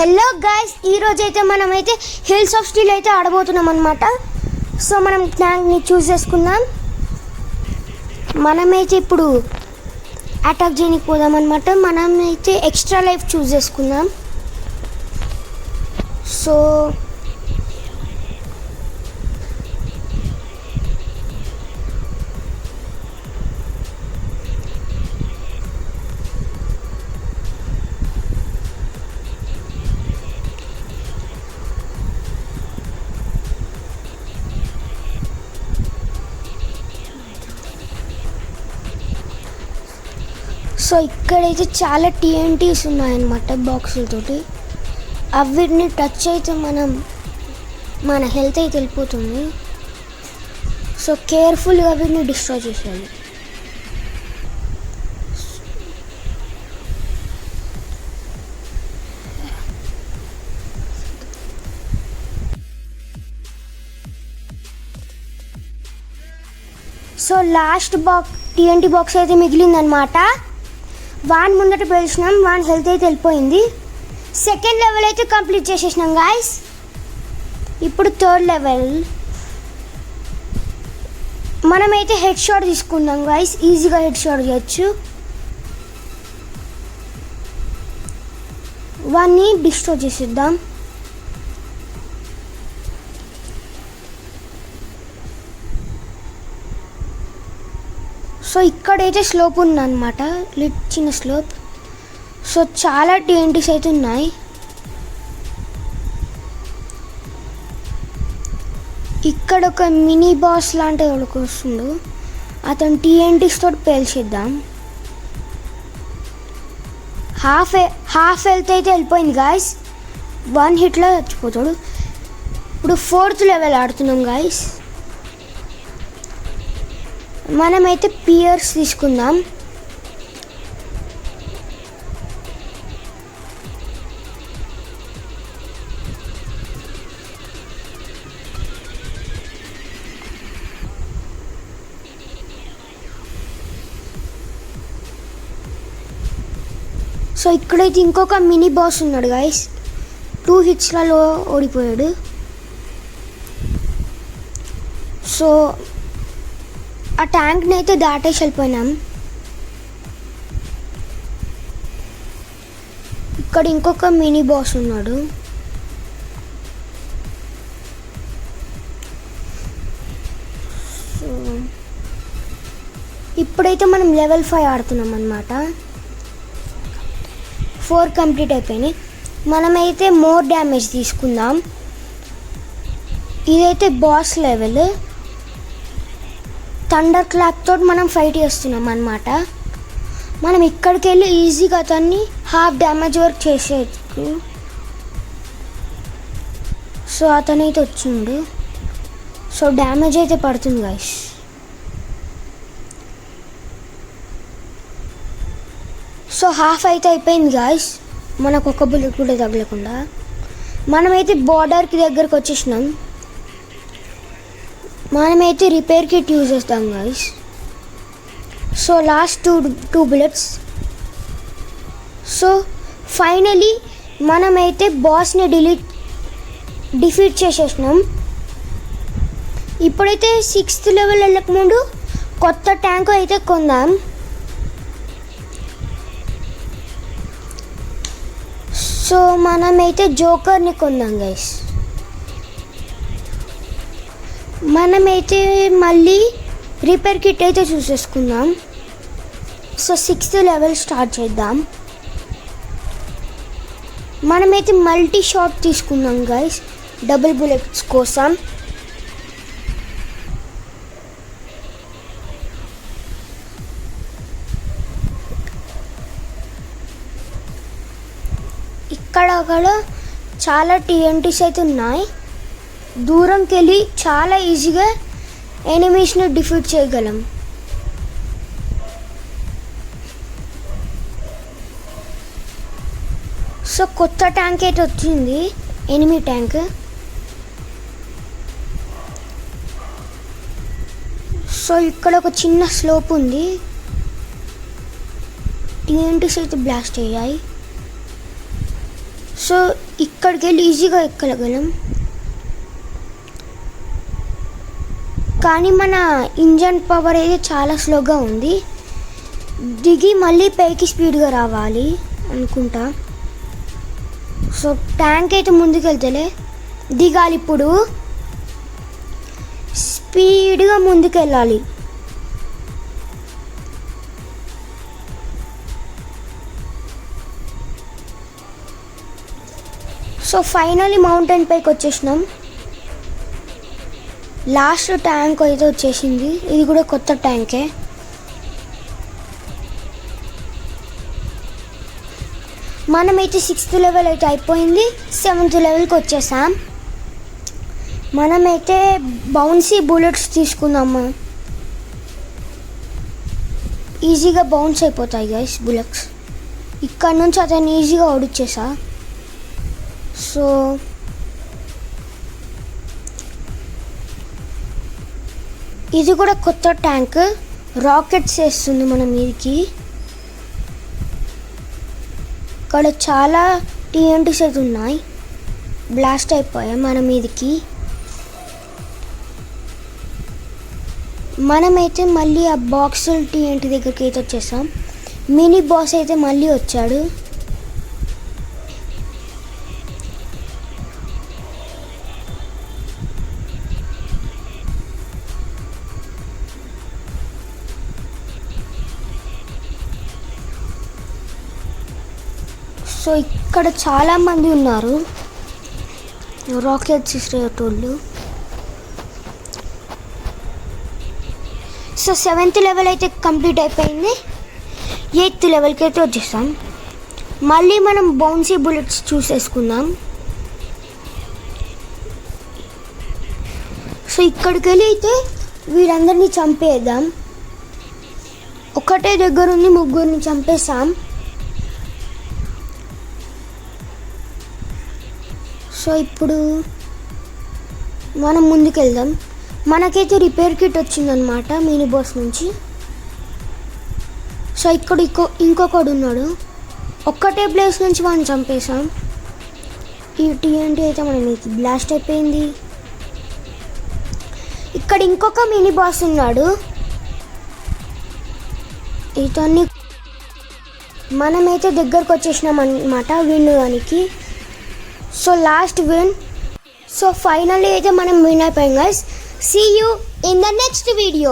Hello guys, ఈరోజు అయితే మనమైతే హిల్స్ ఆఫ్ స్టీల్ అయితే ఆడబోతున్నాం అనమాట. సో మనం ట్యాంక్ని చూస్ చేసుకుందాం. మనమైతే ఇప్పుడు అటాక్ చేయడానికి పోదాం అనమాట. మనమైతే ఎక్స్ట్రా లైఫ్ చూస్ చేసుకుందాం. సో సో ఇక్కడైతే చాలా టీఎన్టీస్ ఉన్నాయన్నమాట బాక్సులతోటి. అవిటిని టచ్ అయితే మన హెల్త్ అయితే వెళ్ళిపోతుంది. సో కేర్ఫుల్గా వీటిని డిస్ట్రాయ్ చేసేయాలి. సో లాస్ట్ టీఎన్టీ బాక్స్ అయితే మిగిలిందనమాట. వాన్ ముందట పేల్చినాం, వాన్ హెల్త్ అయితే వెళ్ళిపోయింది. సెకండ్ లెవెల్ అయితే కంప్లీట్ చేసేసినాం గాయస్. ఇప్పుడు థర్డ్ లెవెల్ మనమైతే హెడ్ షాట్ తీసుకుందాం గాయస్. ఈజీగా హెడ్ షాట్ చేయొచ్చు. వాన్ని డిస్ట్రాయ్ చేసేద్దాం. సో ఇక్కడైతే స్లోప్ ఉందన్నమాట, చిన్న స్లోప్. సో చాలా టీఎన్టీస్ అయితే ఉన్నాయి. ఇక్కడ ఒక మినీ బాస్ లాంటి ఒకటి వస్తుండు, అతను టీఎన్టీస్ తోటి పేల్చేద్దాం. హాఫ్ హెల్త్ అయితే వెళ్ళిపోయింది గాయస్. 1 హిట్లో చచ్చిపోతాడు. ఇప్పుడు 4th లెవెల్ ఆడుతున్నాం గాయస్. మనమైతే పియర్స్ తీసుకుందాం. సో ఇక్కడైతే ఇంకొక మినీ బాస్ ఉన్నాడు గాయస్. 2 హిట్స్లలో ఓడిపోయాడు. సో ఆ ట్యాంక్ని అయితే దాటేసి వెళ్ళిపోయినాం. ఇక్కడ ఇంకొక మినీ బాస్ ఉన్నాడు. సో ఇప్పుడైతే మనం లెవెల్ 5 ఆడుతున్నాం అన్నమాట. 4 కంప్లీట్ అయిపోయినాయి. మనమైతే మోర్ డ్యామేజ్ తీసుకుందాం. ఇదైతే బాస్ లెవెల్. థండర్ క్లాప్ తోటి మనం ఫైట్ చేస్తున్నాం అన్నమాట. మనం ఇక్కడికి వెళ్ళి ఈజీగా అతన్ని హాఫ్ డ్యామేజ్ వరకు చేసేయచ్చు. సో అతనైతే వచ్చిండు. సో డ్యామేజ్ అయితే పడుతుంది గైస్. సో హాఫ్ అయితే అయిపోయింది గాయస్. మనకు ఒక బుల్లెట్ కూడా తగలకుండా. మనమైతే బార్డర్కి దగ్గరకు వచ్చేసినాం. మనమైతే రిపేర్ కిట్ యూజ్ చేస్తాం guys. So last two bullets. So finally మనమైతే బాస్ని డిఫీట్ చేసేసినాం. ఇప్పుడైతే 6th లెవెల్ వెళ్ళకముందు కొత్త ట్యాంక్ అయితే కొందాం. సో మనమైతే జోకర్ని కొందాం గైస్. మనమైతే మళ్ళీ రిపేర్ కిట్ అయితే చూసేసుకుందాం. సో 6th లెవెల్ స్టార్ట్ చేద్దాం. మనమైతే మల్టీ షాట్ తీసుకుందాం గైస్, డబుల్ బుల్లెట్స్ కోసం. ఇక్కడ చాలా టీఎన్టీస్ అయితే ఉన్నాయి. దూరంకి వెళ్ళి చాలా ఈజీగా ఎనిమీస్ని డిఫీట్ చేయగలం. సో కొత్త ట్యాంక్ అయితే వచ్చింది, ఎనిమీ ట్యాంక్. సో ఇక్కడ ఒక చిన్న స్లోప్ ఉంది. టీఎన్టీస్ అయితే బ్లాస్ట్ అయ్యాయి. సో ఇక్కడికి వెళ్ళి ఈజీగా ఎక్కగలం. కానీ మన ఇంజన్ పవర్ అయితే చాలా స్లోగా ఉంది. దిగి మళ్ళీ పైకి స్పీడ్గా రావాలి అనుకుంటా. సో ట్యాంక్ అయితే ముందుకు వెళ్తలే, దిగాలి. ఇప్పుడు స్పీడ్గా ముందుకు వెళ్ళాలి. సో ఫైనల్లీ మౌంటైన్ పైకి వచ్చేసినాం. లాస్ట్ ట్యాంక్ అయితే వచ్చేసింది. ఇది కూడా కొత్త ట్యాంకే. మనమైతే 6th లెవెల్ అయితే అయిపోయింది. 7th లెవెల్కి వచ్చేసాం. మనమైతే బౌన్సీ బుల్లెట్స్ తీసుకుందాము. ఈజీగా బౌన్స్ అయిపోతాయి గైస్ బుల్లెట్స్. ఇక్కడ నుంచి అతను ఈజీగా ఓడిచ్చేసా. సో ఇది కూడా కొత్త ట్యాంక్. రాకెట్స్ వేస్తుంది మన మీదకి. ఇక్కడ చాలా టీఎన్టీస్ అయితే ఉన్నాయి. బ్లాస్ట్ అయిపోయాయి మన మీదకి. మనమైతే మళ్ళీ ఆ బాక్స్ టీఎన్టీ దగ్గరికి అయితే వచ్చేసాం. మినీ బాస్ అయితే మళ్ళీ వచ్చాడు. సో ఇక్కడ చాలామంది ఉన్నారు రాకెట్స్ ఇస్రేటోళ్ళు. సో 7th లెవెల్ అయితే కంప్లీట్ అయిపోయింది. 8th లెవెల్కి అయితే వచ్చేసాం. మళ్ళీ మనం బౌన్సీ బుల్లెట్స్ చూసేసుకుందాం. సో ఇక్కడికి వెళ్ళి అయితే వీరందరినీ చంపేద్దాం. ఒకటే దగ్గర ఉంది, ముగ్గురిని చంపేసాం. సో ఇప్పుడు మనం ముందుకు వెళ్దాం. మనకైతే రిపేర్ కిట్ వచ్చిందనమాట మినీ బాస్ నుంచి. సో ఇక్కడ ఇంకొకడు ఉన్నాడు. ఒక్కటే ప్లేస్ నుంచి మనం చంపేసాం. ఈ టీఎన్టీ అయితే మనం బ్లాస్ట్ అయిపోయింది. ఇక్కడ ఇంకొక మినీ బాస్ ఉన్నాడు. ఇతన్ని మనమైతే దగ్గరకు వచ్చేసినాం అన్నమాట వినడానికి. So last win. So finally అయితే మనం విన్ అయిపోయాం guys. See you in the next video.